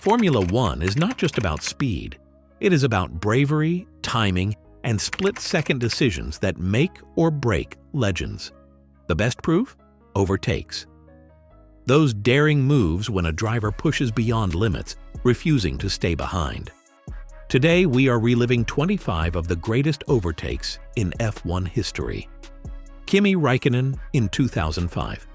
Formula One is not just about speed. It is about bravery, timing, and split-second decisions that make or break legends. The best proof? Overtakes. Those daring moves when a driver pushes beyond limits, refusing to stay behind. Today, we are reliving 25 of the greatest overtakes in F1 history. Kimi Räikkönen in 2005.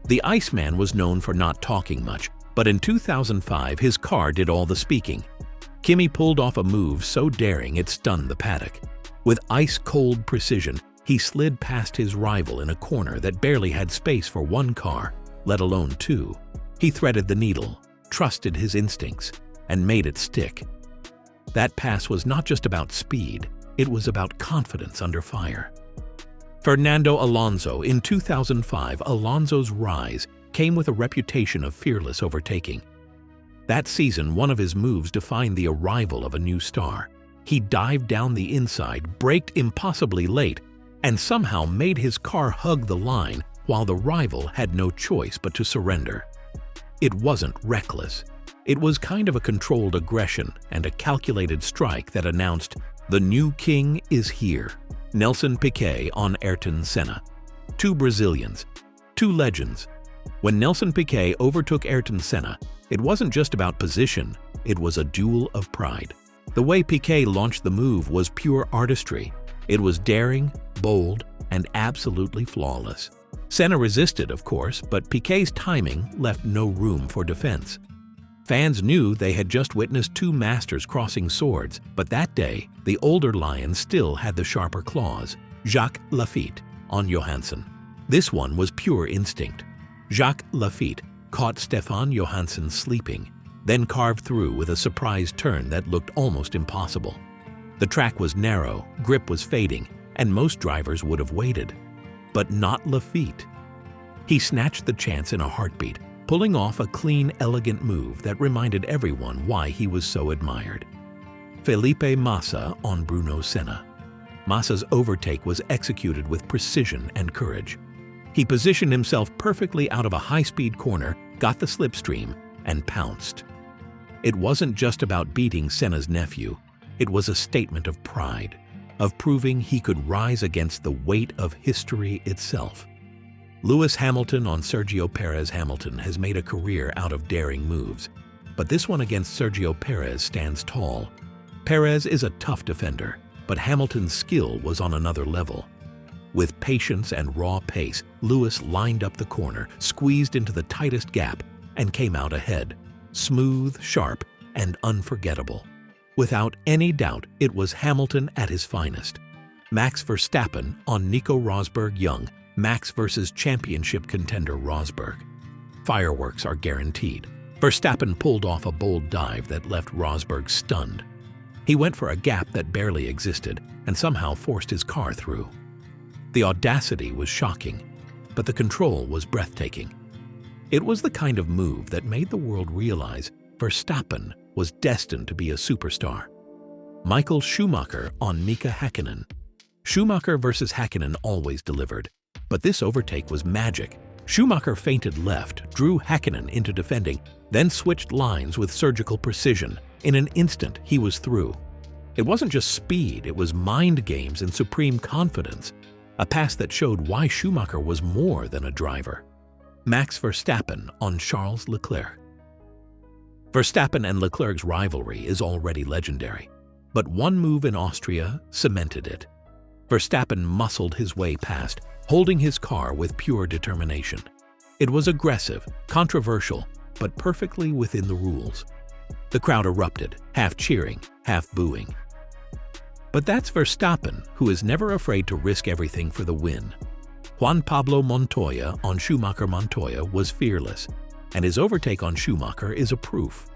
The Iceman was known for not talking much, but in 2005 his car did all the speaking. Kimi pulled off a move so daring it stunned the paddock. With ice-cold precision, he slid past his rival in a corner that barely had space for one car, let alone two. He threaded the needle, trusted his instincts, and made it stick. That pass was not just about speed, it was about confidence under fire. Fernando Alonso in 2005. Alonso's rise came with a reputation of fearless overtaking. That season, one of his moves defined the arrival of a new star. He dived down the inside, braked impossibly late, and somehow made his car hug the line while the rival had no choice but to surrender. It wasn't reckless. It was kind of a controlled aggression and a calculated strike that announced, "The new king is here." Nelson Piquet on Ayrton Senna. Two Brazilians, two legends. When Nelson Piquet overtook Ayrton Senna, it wasn't just about position, it was a duel of pride. The way Piquet launched the move was pure artistry. It was daring, bold, and absolutely flawless. Senna resisted, of course, but Piquet's timing left no room for defense. Fans knew they had just witnessed two masters crossing swords, but that day, the older lion still had the sharper claws. Jacques Lafitte on Johansson. This one was pure instinct. Jacques Lafitte caught Stefan Johansson sleeping, then carved through with a surprise turn that looked almost impossible. The track was narrow, grip was fading, and most drivers would have waited. But not Lafitte. He snatched the chance in a heartbeat, pulling off a clean, elegant move that reminded everyone why he was so admired. Felipe Massa on Bruno Senna. Massa's overtake was executed with precision and courage. He positioned himself perfectly out of a high-speed corner, got the slipstream, and pounced. It wasn't just about beating Senna's nephew. It was a statement of pride, of proving he could rise against the weight of history itself. Lewis Hamilton on Sergio Perez. Hamilton has made a career out of daring moves, but this one against Sergio Perez stands tall. Perez is a tough defender, but Hamilton's skill was on another level. With patience and raw pace, Lewis lined up the corner, squeezed into the tightest gap, and came out ahead. Smooth, sharp, and unforgettable. Without any doubt, it was Hamilton at his finest. Max Verstappen on Nico Rosberg. Young Max versus championship contender Rosberg. Fireworks are guaranteed. Verstappen pulled off a bold dive that left Rosberg stunned. He went for a gap that barely existed and somehow forced his car through. The audacity was shocking, but the control was breathtaking. It was the kind of move that made the world realize Verstappen was destined to be a superstar. Michael Schumacher on Mika Häkkinen. Schumacher versus Häkkinen always delivered, but this overtake was magic. Schumacher feinted left, drew Häkkinen into defending, then switched lines with surgical precision. In an instant, he was through. It wasn't just speed, it was mind games and supreme confidence. A pass that showed why Schumacher was more than a driver. Max Verstappen on Charles Leclerc. Verstappen and Leclerc's rivalry is already legendary, but one move in Austria cemented it. Verstappen muscled his way past, holding his car with pure determination. It was aggressive, controversial, but perfectly within the rules. The crowd erupted, half cheering, half booing. But that's Verstappen, who is never afraid to risk everything for the win. Juan Pablo Montoya on Schumacher. Montoya was fearless, and his overtake on Schumacher is a proof.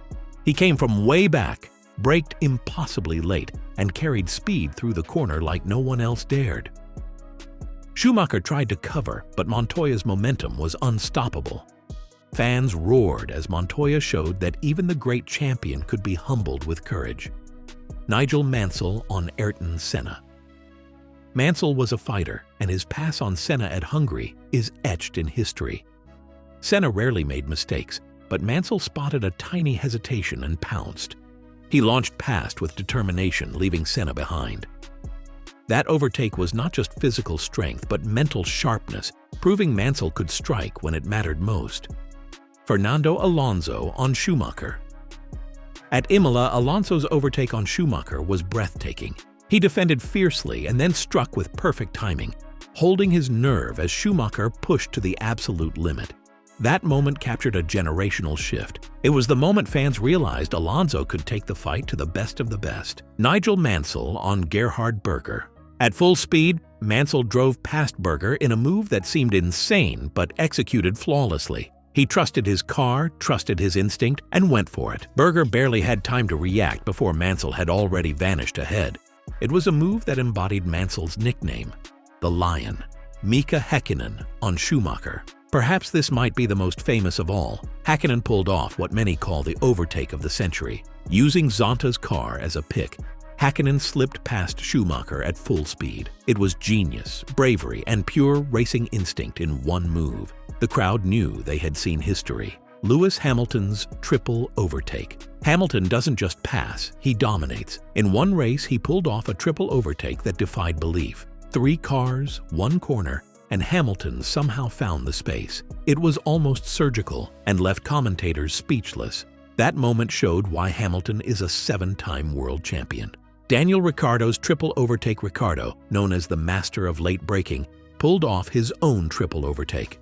He came from way back, braked impossibly late, and carried speed through the corner like no one else dared. Schumacher tried to cover, but Montoya's momentum was unstoppable. Fans roared as Montoya showed that even the great champion could be humbled with courage. Nigel Mansell on Ayrton Senna. Mansell was a fighter, and his pass on Senna at Hungary is etched in history. Senna rarely made mistakes, but Mansell spotted a tiny hesitation and pounced. He launched past with determination, leaving Senna behind. That overtake was not just physical strength, but mental sharpness, proving Mansell could strike when it mattered most. Fernando Alonso on Schumacher. At Imola, Alonso's overtake on Schumacher was breathtaking. He defended fiercely and then struck with perfect timing, holding his nerve as Schumacher pushed to the absolute limit. That moment captured a generational shift. It was the moment fans realized Alonso could take the fight to the best of the best. Nigel Mansell on Gerhard Berger. At full speed, Mansell drove past Berger in a move that seemed insane but executed flawlessly. He trusted his car, trusted his instinct, and went for it. Berger barely had time to react before Mansell had already vanished ahead. It was a move that embodied Mansell's nickname, the Lion. Mika Häkkinen on Schumacher. Perhaps this might be the most famous of all. Häkkinen pulled off what many call the overtake of the century. Using Zonta's car as a pick, Häkkinen slipped past Schumacher at full speed. It was genius, bravery, and pure racing instinct in one move. The crowd knew they had seen history. Lewis Hamilton's triple overtake. Hamilton doesn't just pass, he dominates. In one race, he pulled off a triple overtake that defied belief. 3 cars, 1 corner, and Hamilton somehow found the space. It was almost surgical and left commentators speechless. That moment showed why Hamilton is a 7-time world champion. Daniel Ricciardo's triple overtake. Ricciardo, known as the master of late braking, pulled off his own triple overtake.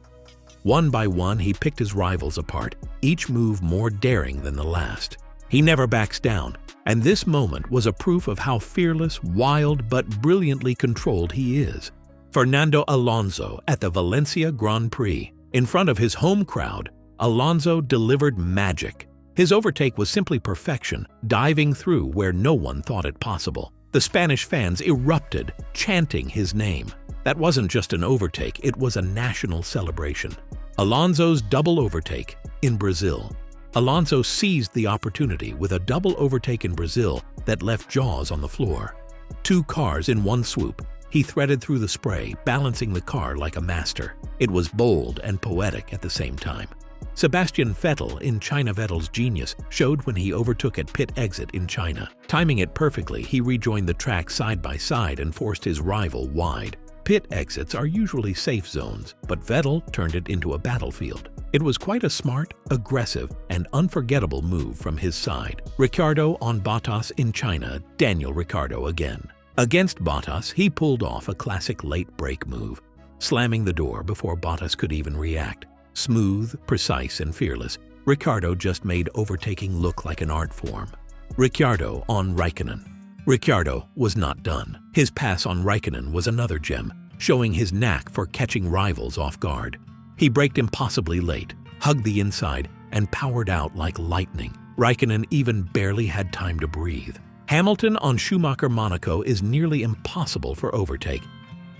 One by one, he picked his rivals apart, each move more daring than the last. He never backs down, and this moment was a proof of how fearless, wild, but brilliantly controlled he is. Fernando Alonso at the Valencia Grand Prix. In front of his home crowd, Alonso delivered magic. His overtake was simply perfection, diving through where no one thought it possible. The Spanish fans erupted, chanting his name. That wasn't just an overtake, it was a national celebration. Alonso's double overtake in Brazil. Alonso seized the opportunity with a double overtake in Brazil that left jaws on the floor. 2 cars in one swoop. He threaded through the spray, balancing the car like a master. It was bold and poetic at the same time. Sebastian Vettel in China. Vettel's genius showed when he overtook at pit exit in China. Timing it perfectly, he rejoined the track side by side and forced his rival wide. Pit exits are usually safe zones, but Vettel turned it into a battlefield. It was quite a smart, aggressive, and unforgettable move from his side. Ricciardo on Bottas in China. Daniel Ricciardo again. Against Bottas, he pulled off a classic late brake move, slamming the door before Bottas could even react. Smooth, precise, and fearless, Ricciardo just made overtaking look like an art form. Ricciardo on Raikkonen. Ricciardo was not done. His pass on Raikkonen was another gem, showing his knack for catching rivals off guard. He braked impossibly late, hugged the inside, and powered out like lightning. Raikkonen even barely had time to breathe. Hamilton on Schumacher. Monaco is nearly impossible for overtake,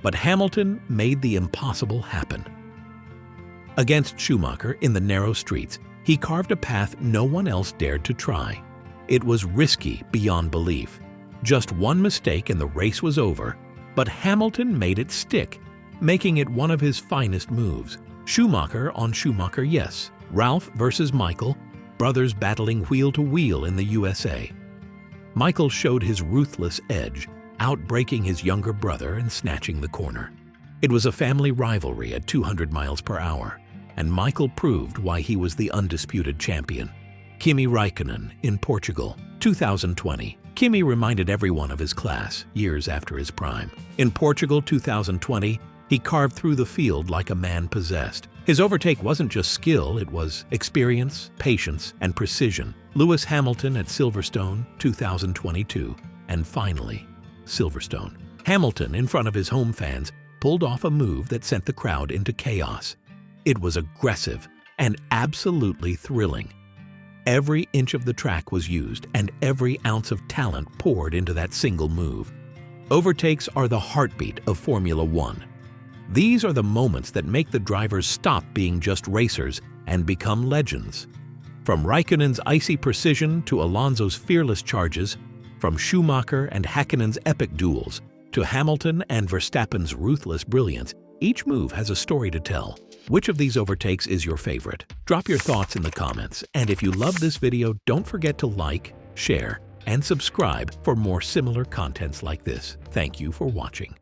but Hamilton made the impossible happen. Against Schumacher in the narrow streets, he carved a path no one else dared to try. It was risky beyond belief. Just one mistake and the race was over, but Hamilton made it stick, making it one of his finest moves. Schumacher on Schumacher. Yes, Ralph versus Michael, brothers battling wheel to wheel in the USA. Michael showed his ruthless edge, outbraking his younger brother and snatching the corner. It was a family rivalry at 200 miles per hour, and Michael proved why he was the undisputed champion. Kimi Räikkönen in Portugal, 2020. Kimi reminded everyone of his class years after his prime. In Portugal 2020, he carved through the field like a man possessed. His overtake wasn't just skill, it was experience, patience, and precision. Lewis Hamilton at Silverstone 2022. And finally, Silverstone. Hamilton, in front of his home fans, pulled off a move that sent the crowd into chaos. It was aggressive and absolutely thrilling. Every inch of the track was used and every ounce of talent poured into that single move. Overtakes are the heartbeat of Formula One. These are the moments that make the drivers stop being just racers and become legends. From Raikkonen's icy precision to Alonso's fearless charges, from Schumacher and Häkkinen's epic duels to Hamilton and Verstappen's ruthless brilliance, each move has a story to tell. Which of these overtakes is your favorite? Drop your thoughts in the comments, and if you love this video, don't forget to like, share, and subscribe for more similar contents like this. Thank you for watching.